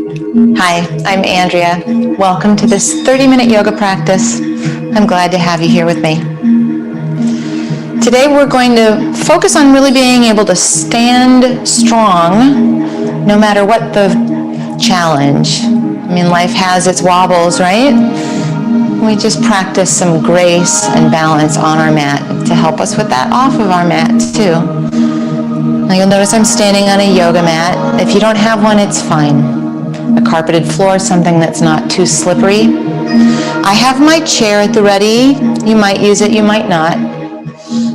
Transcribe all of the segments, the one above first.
Hi, I'm Andrea. Welcome to this 30-minute yoga practice. I'm glad to have you here with me. Today we're going to focus on really being able to stand strong no matter what the challenge. I mean, life has its wobbles, right? We just practice some grace and balance on our mat to help us with that off of our mat too. Now you'll notice I'm standing on a yoga mat. If you don't have one, it's fine. A carpeted floor, something that's not too slippery. I have my chair at the ready. You might use it, you might not.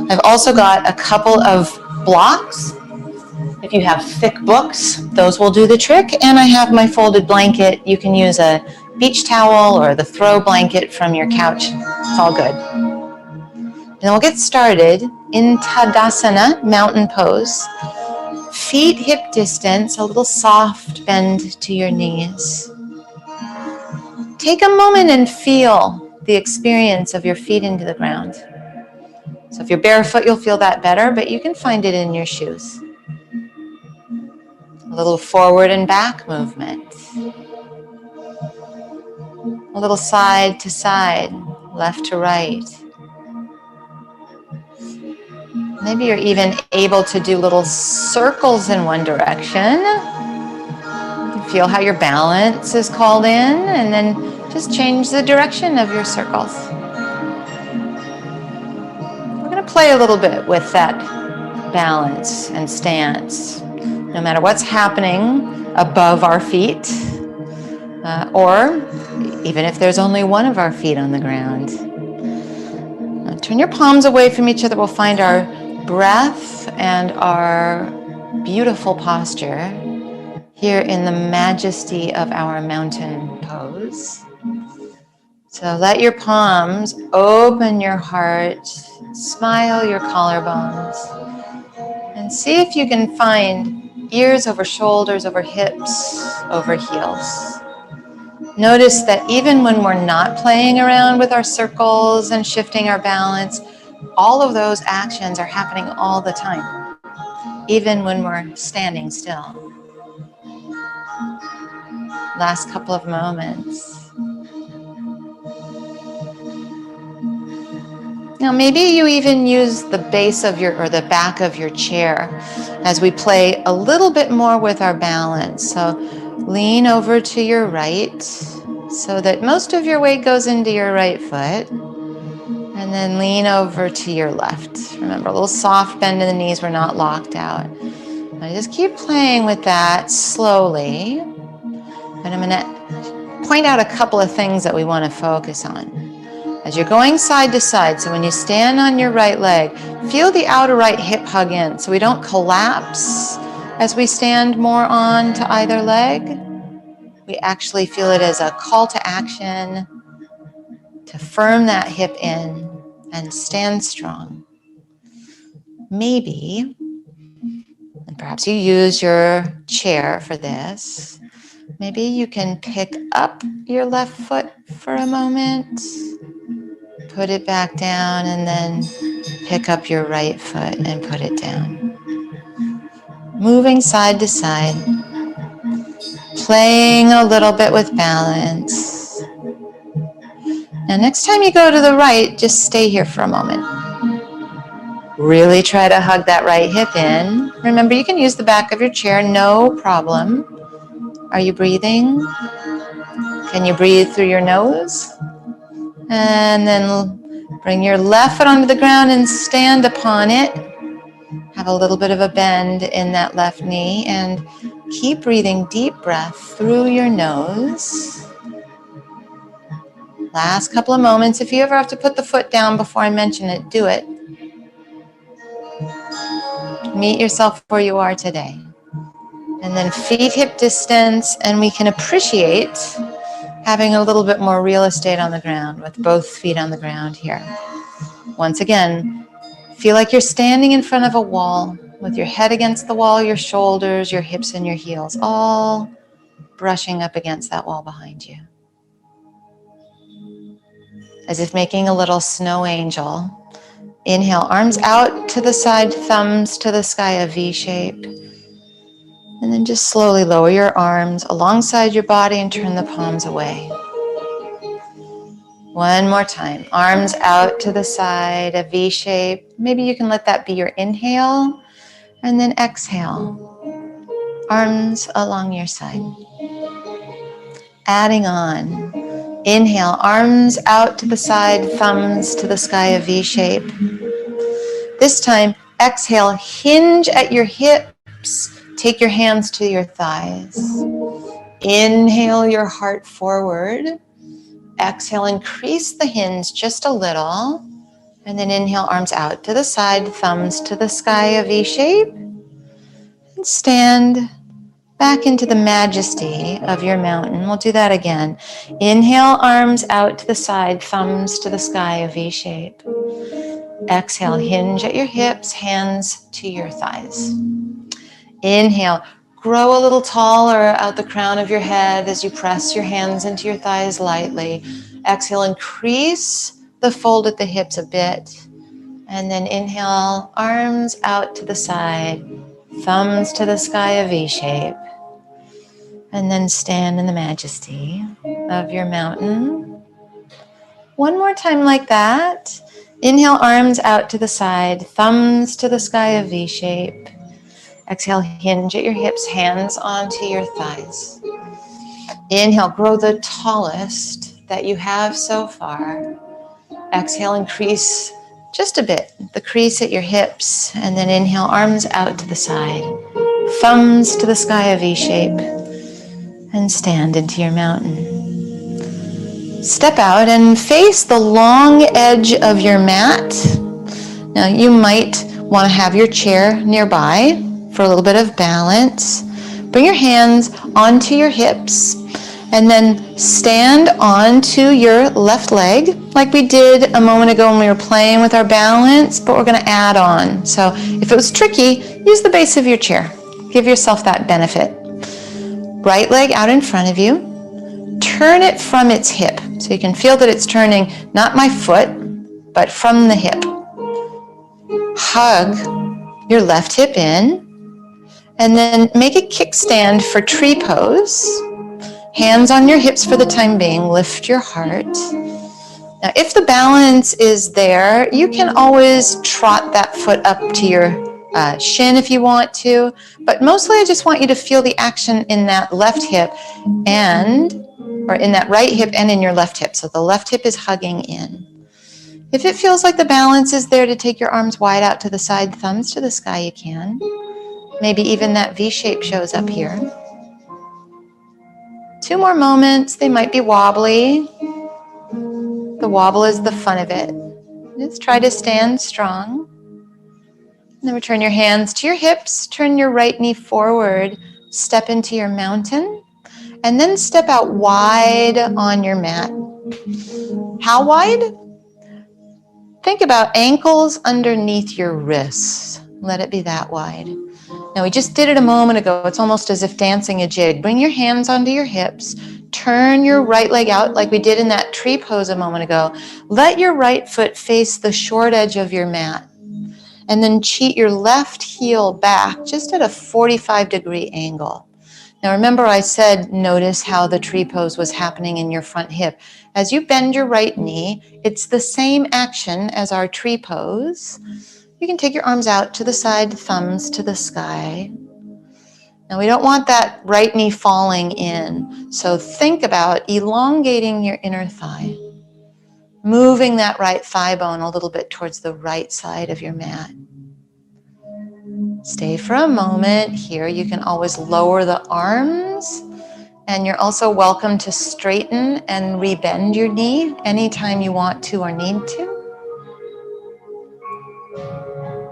I've also got a couple of blocks. If you have thick books, those will do the trick. And I have my folded blanket. You can use a beach towel or the throw blanket from your couch. It's all good. And we'll get started in Tadasana, mountain pose. Feet hip distance, a little soft bend to your knees. Take a moment and feel the experience of your feet into the ground. So if you're barefoot, you'll feel that better, but you can find it in your shoes. A little forward and back movement. A little side to side, left to right. Maybe you're even able to do little circles in one direction. Feel how your balance is called in, and then just change the direction of your circles. We're going to play a little bit with that balance and stance, no matter what's happening above our feet, or even if there's only one of our feet on the ground. Now, turn your palms away from each other. We'll find our breath and our beautiful posture here in the majesty of our mountain pose. So let your palms open your heart, smile your collarbones, and see if you can find ears over shoulders, over hips, over heels. Notice that even when we're not playing around with our circles and shifting our balance, all of those actions are happening all the time, even when we're standing still. Last couple of moments. Now maybe you even use the base of your, or the back of your chair as we play a little bit more with our balance. So lean over to your right so that most of your weight goes into your right foot. And then lean over to your left. Remember, a little soft bend in the knees, we're not locked out. Now just keep playing with that slowly. And I'm going to point out a couple of things that we want to focus on. As you're going side to side, so when you stand on your right leg, feel the outer right hip hug in so we don't collapse as we stand more on to either leg. We actually feel it as a call to action to firm that hip in and stand strong. Maybe, and perhaps you use your chair for this, maybe you can pick up your left foot for a moment, put it back down, and then pick up your right foot and put it down. Moving side to side, playing a little bit with balance. Now next time you go to the right, just stay here for a moment. Really try to hug that right hip in. Remember, you can use the back of your chair, no problem. Are you breathing? Can you breathe through your nose? And then bring your left foot onto the ground and stand upon it. Have a little bit of a bend in that left knee and keep breathing deep breath through your nose. Last couple of moments. If you ever have to put the foot down before I mention it, do it. Meet yourself where you are today. And then feet hip distance, and we can appreciate having a little bit more real estate on the ground with both feet on the ground here. Once again, feel like you're standing in front of a wall with your head against the wall, your shoulders, your hips, and your heels all brushing up against that wall behind you. As if making a little snow angel. Inhale, arms out to the side, thumbs to the sky, a V shape. And then just slowly lower your arms alongside your body and turn the palms away. One more time. Arms out to the side, a V shape. Maybe you can let that be your inhale, and then exhale. Arms along your side. Adding on. Inhale, arms out to the side, thumbs to the sky, a V shape. This time, exhale, hinge at your hips. Take your hands to your thighs. Inhale your heart forward. Exhale, increase the hinge just a little. And then inhale, arms out to the side, thumbs to the sky, a V shape. And stand back into the majesty of your mountain. We'll do that again. Inhale, arms out to the side, thumbs to the sky, a V shape. Exhale, hinge at your hips, hands to your thighs. Inhale, grow a little taller out the crown of your head as you press your hands into your thighs lightly. Exhale, increase the fold at the hips a bit. And then inhale, arms out to the side, thumbs to the sky, a V shape. And then stand in the majesty of your mountain. One more time like that. Inhale, arms out to the side, thumbs to the sky, a V shape. Exhale, hinge at your hips, hands onto your thighs. Inhale, grow the tallest that you have so far. Exhale, increase just a bit, the crease at your hips. And then inhale, arms out to the side, thumbs to the sky, a V shape. And stand into your mountain. Step out and face the long edge of your mat. Now you might want to have your chair nearby for a little bit of balance. Bring your hands onto your hips and then stand onto your left leg like we did a moment ago when we were playing with our balance, but we're going to add on. So if it was tricky, use the base of your chair. Give yourself that benefit. Right leg out in front of you. Turn it from its hip. So you can feel that it's turning, not my foot, but from the hip. Hug your left hip in, and then make a kickstand for tree pose. Hands on your hips for the time being. Lift your heart. Now, if the balance is there, you can always trot that foot up to your shin if you want to, but mostly I just want you to feel the action in that left hip or in that right hip and in your left hip. So the left hip is hugging in. If it feels like the balance is there to take your arms wide out to the side, thumbs to the sky, you can. Maybe even that V shape shows up here. 2 more moments. They might be wobbly. The wobble is the fun of it. Just try to stand strong. And then return your hands to your hips. Turn your right knee forward. Step into your mountain. And then step out wide on your mat. How wide? Think about ankles underneath your wrists. Let it be that wide. Now we just did it a moment ago. It's almost as if dancing a jig. Bring your hands onto your hips. Turn your right leg out like we did in that tree pose a moment ago. Let your right foot face the short edge of your mat. And then cheat your left heel back just at a 45-degree angle. Now remember I said notice how the tree pose was happening in your front hip. As you bend your right knee, it's the same action as our tree pose. You can take your arms out to the side, thumbs to the sky. Now we don't want that right knee falling in, so think about elongating your inner thigh. Moving that right thigh bone a little bit towards the right side of your mat. Stay for a moment here. You can always lower the arms, and you're also welcome to straighten and rebend your knee anytime you want to or need to.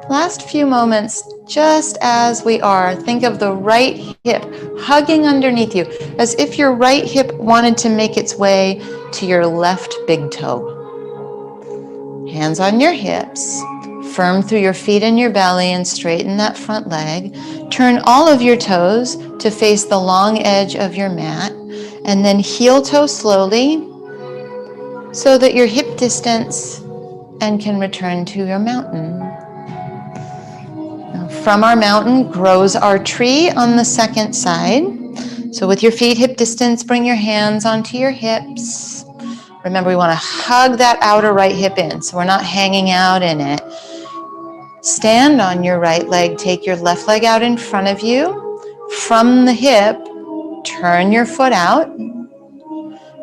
Last few moments, just as we are, think of the right hip hugging underneath you, as if your right hip wanted to make its way to your left big toe. Hands on your hips. Firm through your feet and your belly and straighten that front leg. Turn all of your toes to face the long edge of your mat, and then heel toe slowly so that you're hip distance and can return to your mountain. Now from our mountain grows our tree on the second side. So with your feet hip distance, bring your hands onto your hips. Remember, we want to hug that outer right hip in, so we're not hanging out in it. Stand on your right leg, take your left leg out in front of you. From the hip, turn your foot out.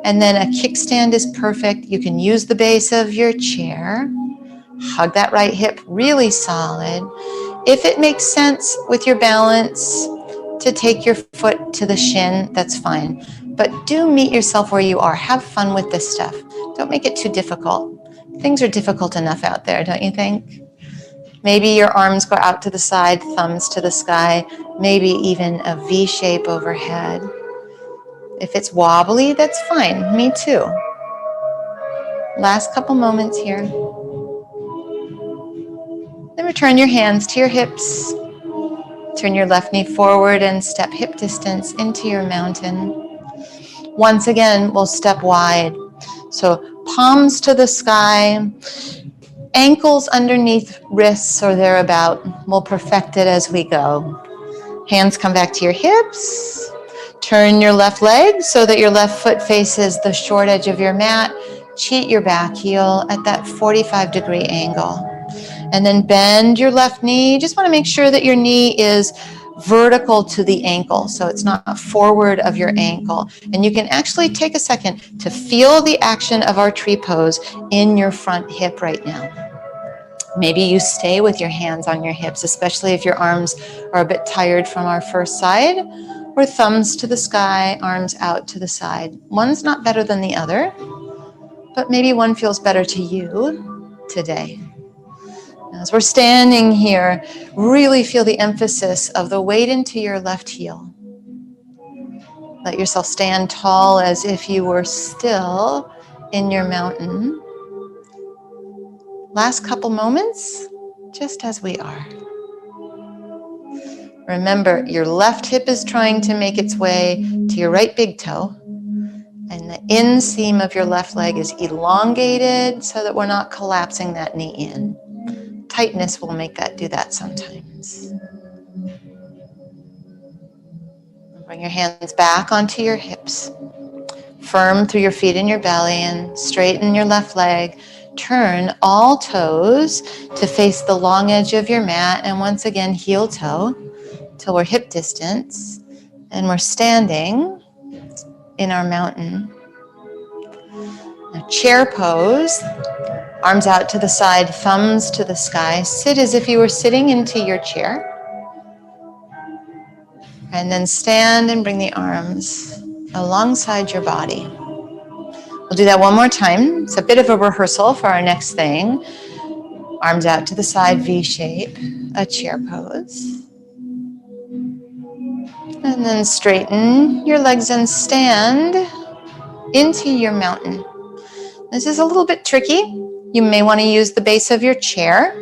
And then a kickstand is perfect. You can use the base of your chair. Hug that right hip really solid. If it makes sense with your balance to take your foot to the shin, that's fine. But do meet yourself where you are. Have fun with this stuff. Don't make it too difficult. Things are difficult enough out there, don't you think? Maybe your arms go out to the side, thumbs to the sky, maybe even a V shape overhead. If it's wobbly, that's fine. Me too. Last couple moments here. Then return your hands to your hips. Turn your left knee forward and step hip distance into your mountain. Once again, we'll step wide. So palms to the sky, ankles underneath wrists or thereabout. We'll perfect it as we go. Hands come back to your hips. Turn your left leg so that your left foot faces the short edge of your mat. Cheat your back heel at that 45-degree angle. And then bend your left knee. Just want to make sure that your knee is vertical to the ankle, so it's not forward of your ankle. And you can actually take a second to feel the action of our tree pose in your front hip right now. Maybe you stay with your hands on your hips, especially if your arms are a bit tired from our first side, or thumbs to the sky, arms out to the side. One's not better than the other, but maybe one feels better to you today. As we're standing here, really feel the emphasis of the weight into your left heel. Let yourself stand tall as if you were still in your mountain. Last couple moments, just as we are. Remember, your left hip is trying to make its way to your right big toe, and the inseam of your left leg is elongated so that we're not collapsing that knee in. Tightness will make that do that sometimes. Bring your hands back onto your hips. Firm through your feet and your belly, and straighten your left leg. Turn all toes to face the long edge of your mat, and once again, heel toe till we're hip distance, and we're standing in our mountain. Now, chair pose. Arms out to the side, thumbs to the sky. Sit as if you were sitting into your chair. And then stand and bring the arms alongside your body. We'll do that one more time. It's a bit of a rehearsal for our next thing. Arms out to the side, V shape, a chair pose. And then straighten your legs and stand into your mountain. This is a little bit tricky. You may want to use the base of your chair.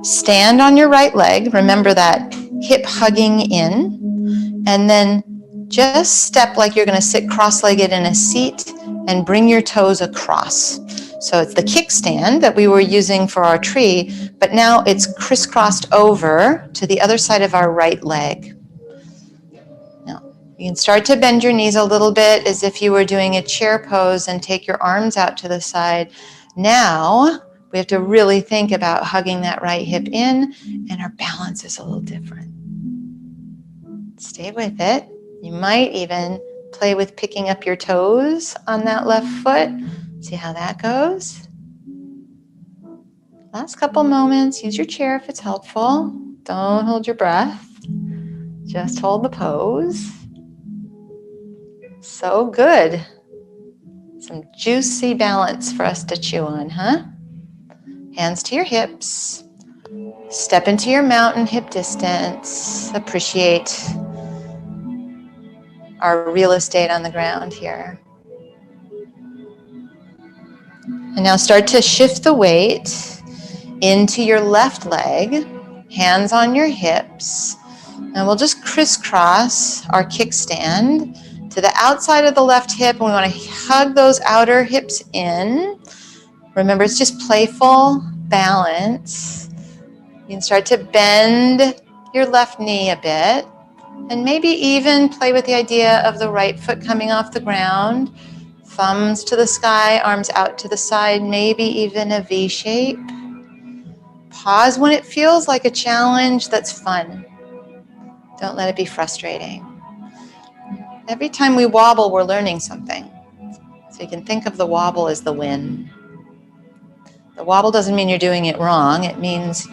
Stand on your right leg. Remember that hip hugging in. And then just step like you're going to sit cross-legged in a seat and bring your toes across. So it's the kickstand that we were using for our tree, but now it's crisscrossed over to the other side of our right leg. Now, you can start to bend your knees a little bit as if you were doing a chair pose and take your arms out to the side. Now, we have to really think about hugging that right hip in, and our balance is a little different. Stay with it. You might even play with picking up your toes on that left foot. See how that goes. Last couple moments. Use your chair if it's helpful. Don't hold your breath. Just hold the pose. So good. Some juicy balance for us to chew on, huh? Hands to your hips. Step into your mountain, hip distance. Appreciate our real estate on the ground here. And now start to shift the weight into your left leg, hands on your hips. And we'll just crisscross our kickstand to the outside of the left hip, and we want to hug those outer hips in. Remember, it's just playful balance. You can start to bend your left knee a bit, and maybe even play with the idea of the right foot coming off the ground, thumbs to the sky, arms out to the side, maybe even a V shape. Pause when it feels like a challenge that's fun. Don't let it be frustrating. Every time we wobble, we're learning something. So you can think of the wobble as the win. The wobble doesn't mean you're doing it wrong. It means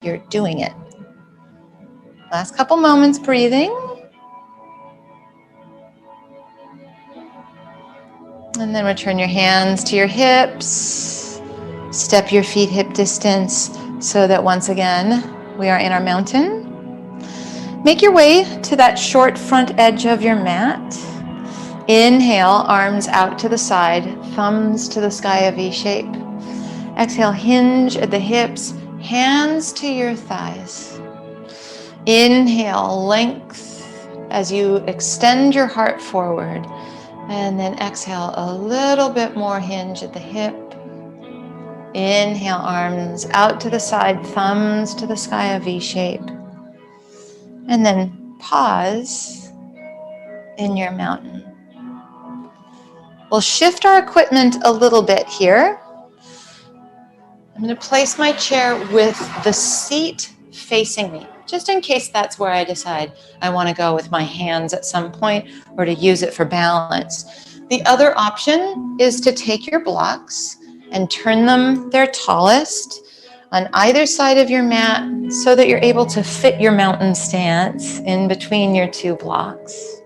you're doing it. Last couple moments breathing. And then return your hands to your hips. Step your feet hip distance so that once again, we are in our mountain. Make your way to that short front edge of your mat. Inhale, arms out to the side, thumbs to the sky, a V shape. Exhale, hinge at the hips, hands to your thighs. Inhale, length as you extend your heart forward. And then exhale, a little bit more hinge at the hip. Inhale, arms out to the side, thumbs to the sky, a V shape. And then pause in your mountain. We'll shift our equipment a little bit here. I'm going to place my chair with the seat facing me, just in case that's where I decide I want to go with my hands at some point or to use it for balance. The other option is to take your blocks and turn them their tallest on either side of your mat so that you're able to fit your mountain stance in between your two blocks.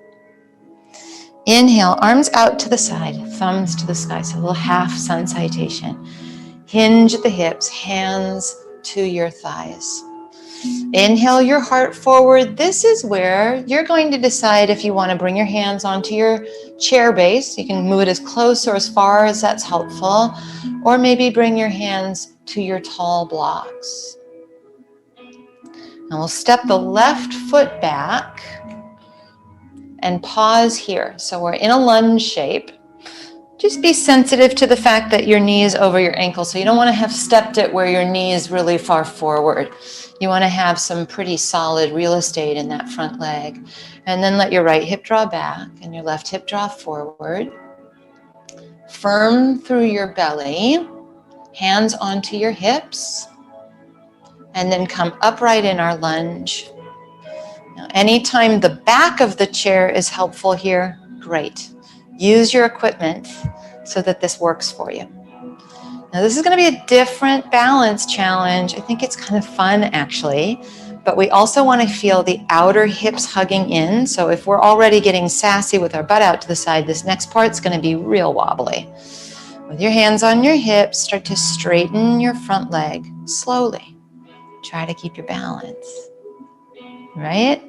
Inhale, arms out to the side, thumbs to the sky, so a little half sun salutation. Hinge at the hips, hands to your thighs. Inhale your heart forward. This is where you're going to decide if you want to bring your hands onto your chair base. You can move it as close or as far as that's helpful, or maybe bring your hands to your tall blocks. Now we'll step the left foot back and pause here. So we're in a lunge shape. Just be sensitive to the fact that your knee is over your ankle. So you don't want to have stepped it where your knee is really far forward. You want to have some pretty solid real estate in that front leg. And then let your right hip draw back and your left hip draw forward. Firm through your belly, hands onto your hips, and then come upright in our lunge. Now, anytime the back of the chair is helpful here, great. Use your equipment so that this works for you. Now this is going to be a different balance challenge. I think it's kind of fun actually, but we also want to feel the outer hips hugging in. So if we're already getting sassy with our butt out to the side, this next part's going to be real wobbly. With your hands on your hips, start to straighten your front leg slowly. Try to keep your balance, right?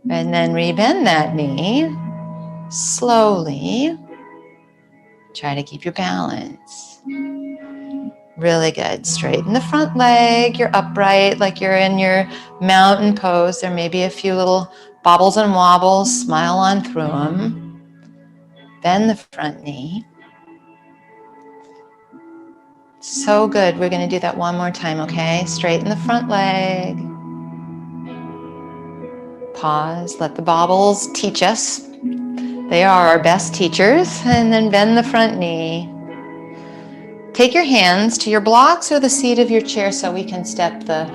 And then rebend that knee. Slowly, try to keep your balance. Really good. Straighten the front leg. You're upright like you're in your mountain pose. There may be a few little bobbles and wobbles. Smile on through them. Bend the front knee. So good. We're going to do that one more time, okay? Straighten the front leg. Pause. Let the bobbles teach us. They are our best teachers. And then bend the front knee. Take your hands to your blocks or the seat of your chair so we can step the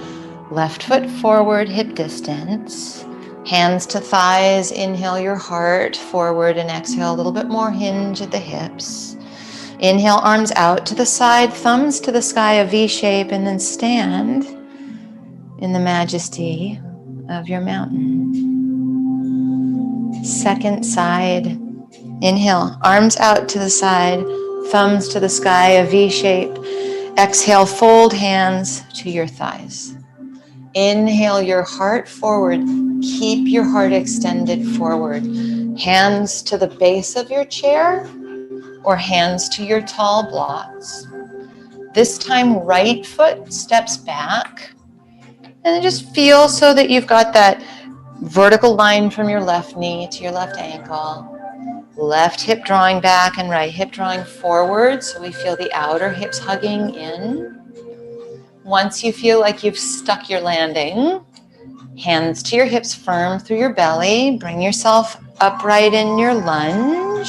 left foot forward, hip distance. Hands to thighs. Inhale your heart forward and exhale a little bit more hinge at the hips. Inhale, arms out to the side, thumbs to the sky, a V shape, and then stand in the majesty of your mountain. Second side. Inhale, arms out to the side, thumbs to the sky, a V shape. Exhale, fold hands to your thighs. Inhale your heart forward. Keep your heart extended forward. Hands to the base of your chair or hands to your tall blocks. This time, right foot steps back. And then just feel so that you've got that vertical line from your left knee to your left ankle. Left hip drawing back and right hip drawing forward. So we feel the outer hips hugging in. Once you feel like you've stuck your landing, hands to your hips firm through your belly. Bring yourself upright in your lunge.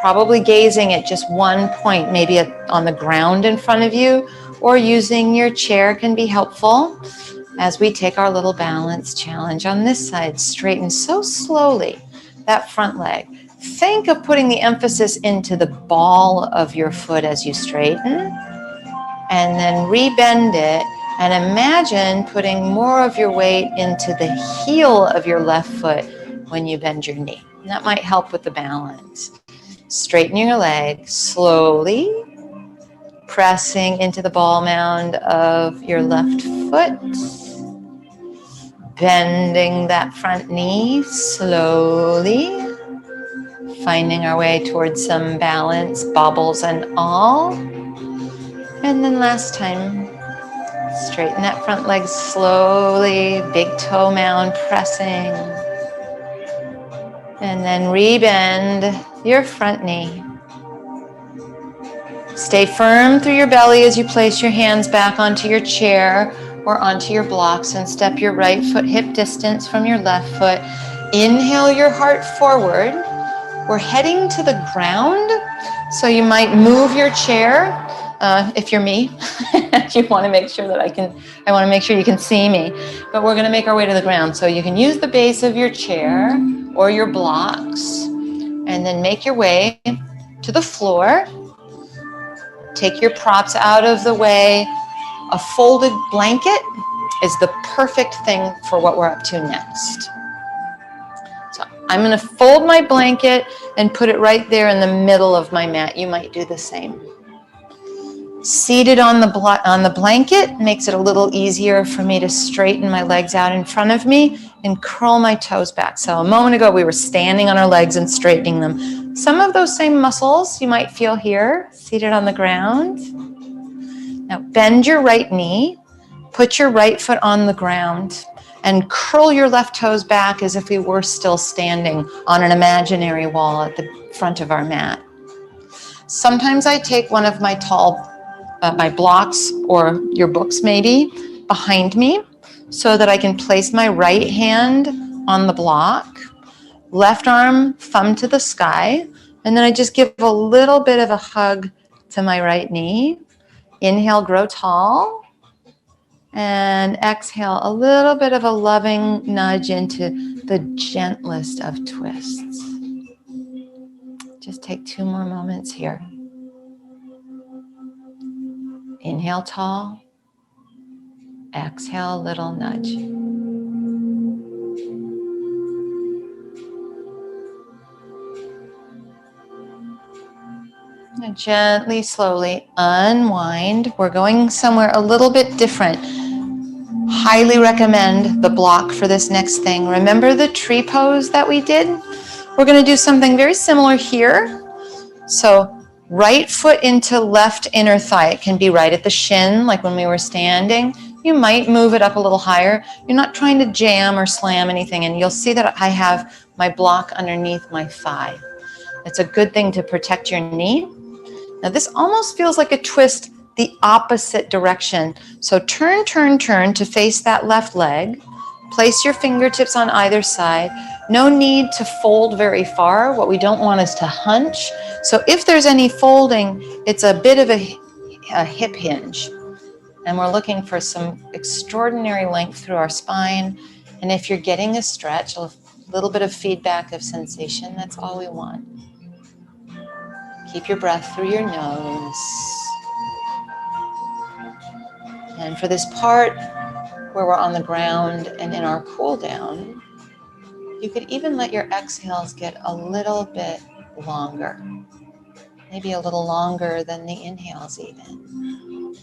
Probably gazing at just one point, maybe on the ground in front of you, or using your chair can be helpful. As we take our little balance challenge on this side, straighten so slowly that front leg. Think of putting the emphasis into the ball of your foot as you straighten, and then rebend it, and imagine putting more of your weight into the heel of your left foot when you bend your knee. And that might help with the balance. Straighten your leg slowly, pressing into the ball mound of your left foot. Bending that front knee slowly, finding our way towards some balance, bobbles and all. And then last time, straighten that front leg slowly, big toe mound pressing. And then rebend your front knee. Stay firm through your belly as you place your hands back onto your chair or onto your blocks, and step your right foot hip distance from your left foot. Inhale your heart forward. We're heading to the ground, so you might move your chair if you're me. You want to make sure that I want to make sure you can see me, but we're going to make our way to the ground. So you can use the base of your chair or your blocks, and then make your way to the floor. Take your props out of the way. A folded blanket is the perfect thing for what we're up to next. So I'm going to fold my blanket and put it right there in the middle of my mat. You might do the same. Seated on the blanket makes it a little easier for me to straighten my legs out in front of me and curl my toes back. So a moment ago, we were standing on our legs and straightening them. Some of those same muscles you might feel here, seated on the ground. Now bend your right knee, put your right foot on the ground, and curl your left toes back as if we were still standing on an imaginary wall at the front of our mat. Sometimes I take one of my my blocks or your books maybe behind me so that I can place my right hand on the block, left arm, thumb to the sky, and then I just give a little bit of a hug to my right knee. Inhale, grow tall. And exhale, a little bit of a loving nudge into the gentlest of twists. Just take 2 more moments here. Inhale, tall. Exhale, little nudge. Now gently, slowly unwind. We're going somewhere a little bit different. Highly recommend the block for this next thing. Remember the tree pose that we did? We're going to do something very similar here. So right foot into left inner thigh. It can be right at the shin, like when we were standing. You might move it up a little higher. You're not trying to jam or slam anything, and you'll see that I have my block underneath my thigh. It's a good thing to protect your knee. Now this almost feels like a twist the opposite direction. So turn to face that left leg. Place your fingertips on either side. No need to fold very far. What we don't want is to hunch. So if there's any folding, it's a bit of a hip hinge. And we're looking for some extraordinary length through our spine. And if you're getting a stretch, a little bit of feedback of sensation, that's all we want. Keep your breath through your nose. And for this part where we're on the ground and in our cool down, you could even let your exhales get a little bit longer. Maybe a little longer than the inhales even.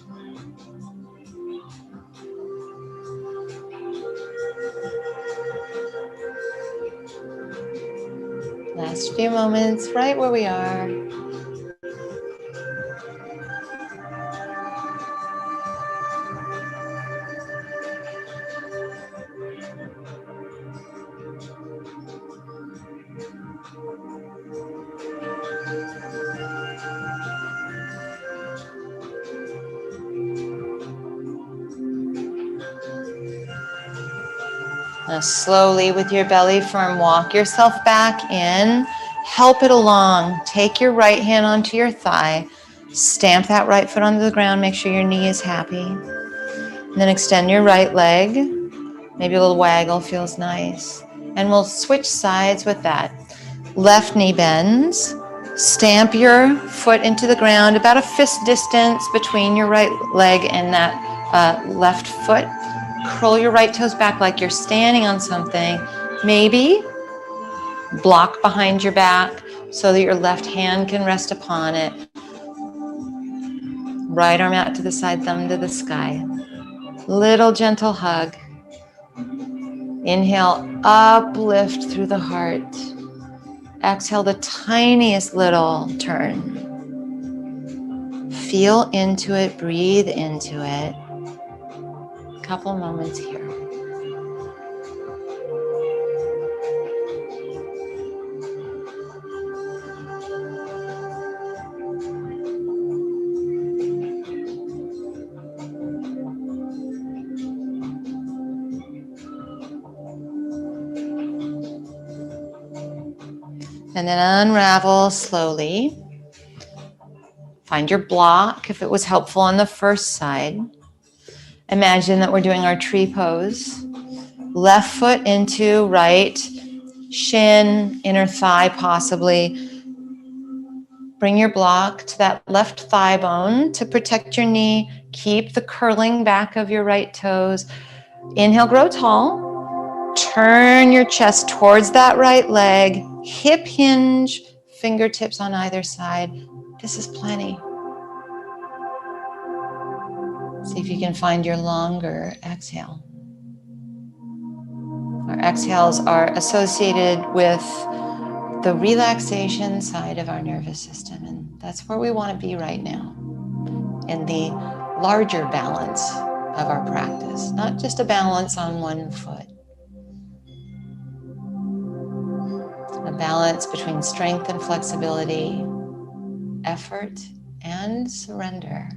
Last few moments right where we are. Now slowly with your belly firm, walk yourself back in. Help it along. Take your right hand onto your thigh. Stamp that right foot onto the ground. Make sure your knee is happy. And then extend your right leg. Maybe a little waggle feels nice. And we'll switch sides with that. Left knee bends. Stamp your foot into the ground about a fist distance between your right leg and that left foot. Curl your right toes back like you're standing on something. Maybe block behind your back so that your left hand can rest upon it. Right arm out to the side, thumb to the sky. Little gentle hug. Inhale, uplift through the heart. Exhale, the tiniest little turn. Feel into it, breathe into it. A couple moments here. And then unravel slowly. Find your block if it was helpful on the first side. Imagine that we're doing our tree pose. Left foot into right, shin, inner thigh possibly. Bring your block to that left thigh bone to protect your knee. Keep the curling back of your right toes. Inhale, grow tall. Turn your chest towards that right leg. Hip hinge, fingertips on either side. This is plenty. See if you can find your longer exhale. Our exhales are associated with the relaxation side of our nervous system, and that's where we want to be right now, in the larger balance of our practice, not just a balance on one foot. A balance between strength and flexibility, effort and surrender.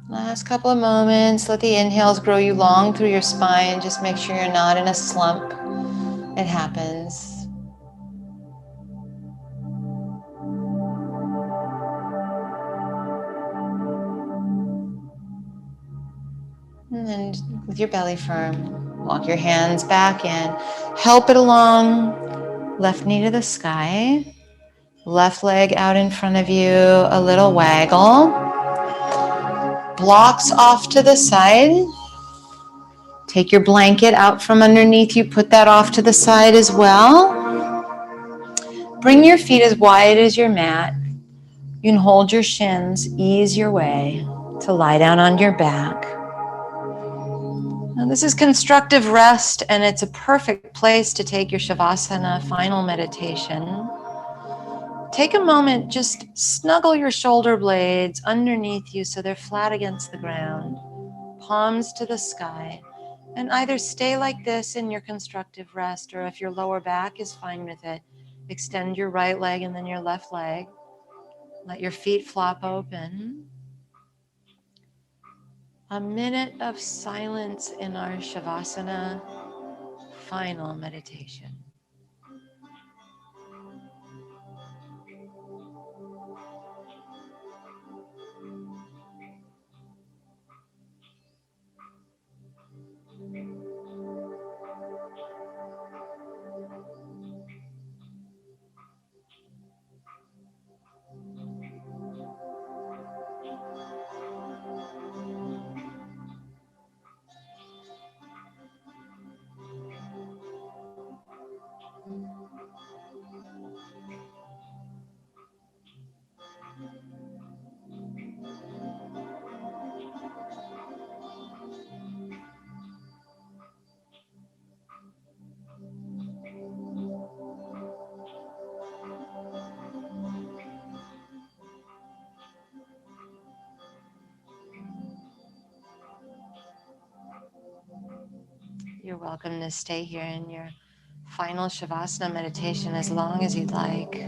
Last couple of moments, let the inhales grow you long through your spine. Just make sure you're not in a slump. It happens. And then with your belly firm, walk your hands back in. Help it along. Left knee to the sky. Left leg out in front of you. A little waggle. Blocks off to the side. Take your blanket out from underneath you. Put that off to the side as well. Bring your feet as wide as your mat. You can hold your shins. Ease your way to lie down on your back. Now, this is constructive rest, and it's a perfect place to take your Shavasana final meditation. Take a moment, just snuggle your shoulder blades underneath you so they're flat against the ground, palms to the sky, and either stay like this in your constructive rest, or if your lower back is fine with it, extend your right leg and then your left leg. Let your feet flop open. A minute of silence in our Shavasana final meditation. You're welcome to stay here in your final Shavasana meditation as long as you'd like.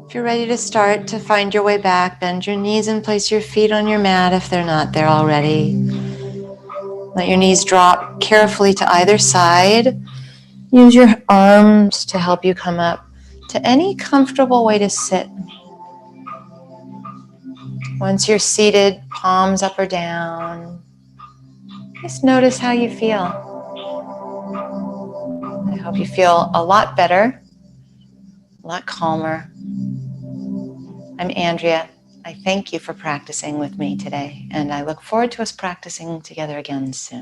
If you're ready to start, to find your way back, bend your knees and place your feet on your mat if they're not there already. Let your knees drop carefully to either side. Use your arms to help you come up to any comfortable way to sit. Once you're seated, palms up or down, just notice how you feel. I hope you feel a lot better, a lot calmer. I'm Andrea. I thank you for practicing with me today, and I look forward to us practicing together again soon.